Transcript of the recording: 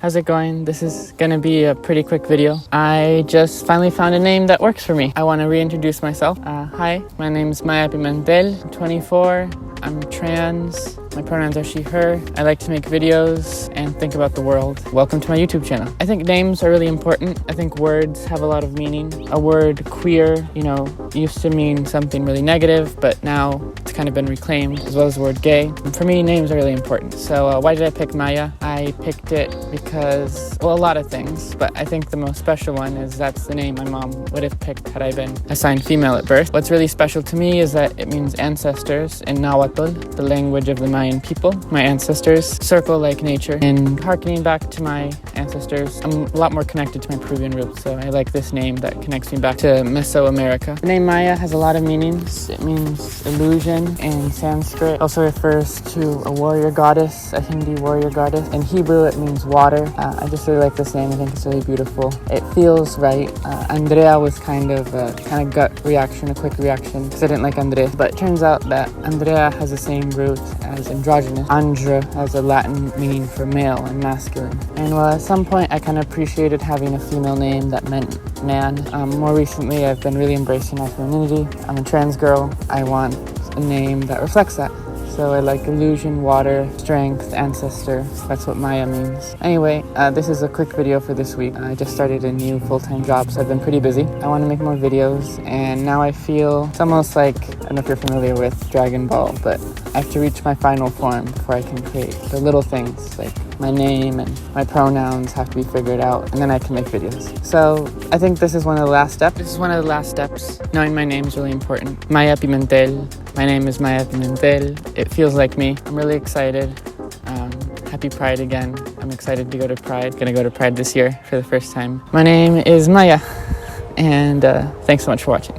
how's it going? This is gonna be a pretty quick video. I just finally found a name that works for me. I want to reintroduce myself. Hi, my name is Maya Pimentel, I'm 24, I'm trans. My pronouns are she, her. I like to make videos and think about the world. Welcome to my YouTube channel. I think names are really important. I think words have a lot of meaning. A word queer, used to mean something really negative, but now it's kind of been reclaimed, as well as the word gay. And for me, names are really important. So why did I pick Maya? I picked it because, well, a lot of things, but I think the most special one is that's the name my mom would have picked had I been assigned female at birth. What's really special to me is that it means ancestors in Nahuatl, the language of the Mayan people. My ancestors circle like nature, and harkening back to my ancestors, I'm a lot more connected to my Peruvian roots, so I like this name that connects me back to Mesoamerica. The name Maya has a lot of meanings. It means illusion in Sanskrit. It also refers to a warrior goddess, a Hindi warrior goddess. In Hebrew, it means water. I just really like this name. I think it's really beautiful. It feels right. Andrea was kind of a gut reaction, a quick reaction, because I didn't like Andres, but it turns out that Andrea has the same root as androgynous. Andra has a Latin meaning for male and masculine. And at some point I kind of appreciated having a female name that meant man. More recently I've been really embracing my femininity. I'm a trans girl. I want a name that reflects that. So I like illusion, water, strength, ancestor. That's what Maya means. Anyway, this is a quick video for this week. I just started a new full-time job, so I've been pretty busy. I want to make more videos, and now I feel it's almost like, I don't know if you're familiar with Dragon Ball, but I have to reach my final form before I can create the little things, like my name and my pronouns have to be figured out, and then I can make videos. So I think this is one of the last steps. This is one of the last steps. Knowing my name is really important. Maya Pimentel. My name is Maya Pimentel. It feels like me. I'm really excited. Happy Pride again. I'm excited to go to Pride. Gonna go to Pride this year for the first time. My name is Maya, and thanks so much for watching.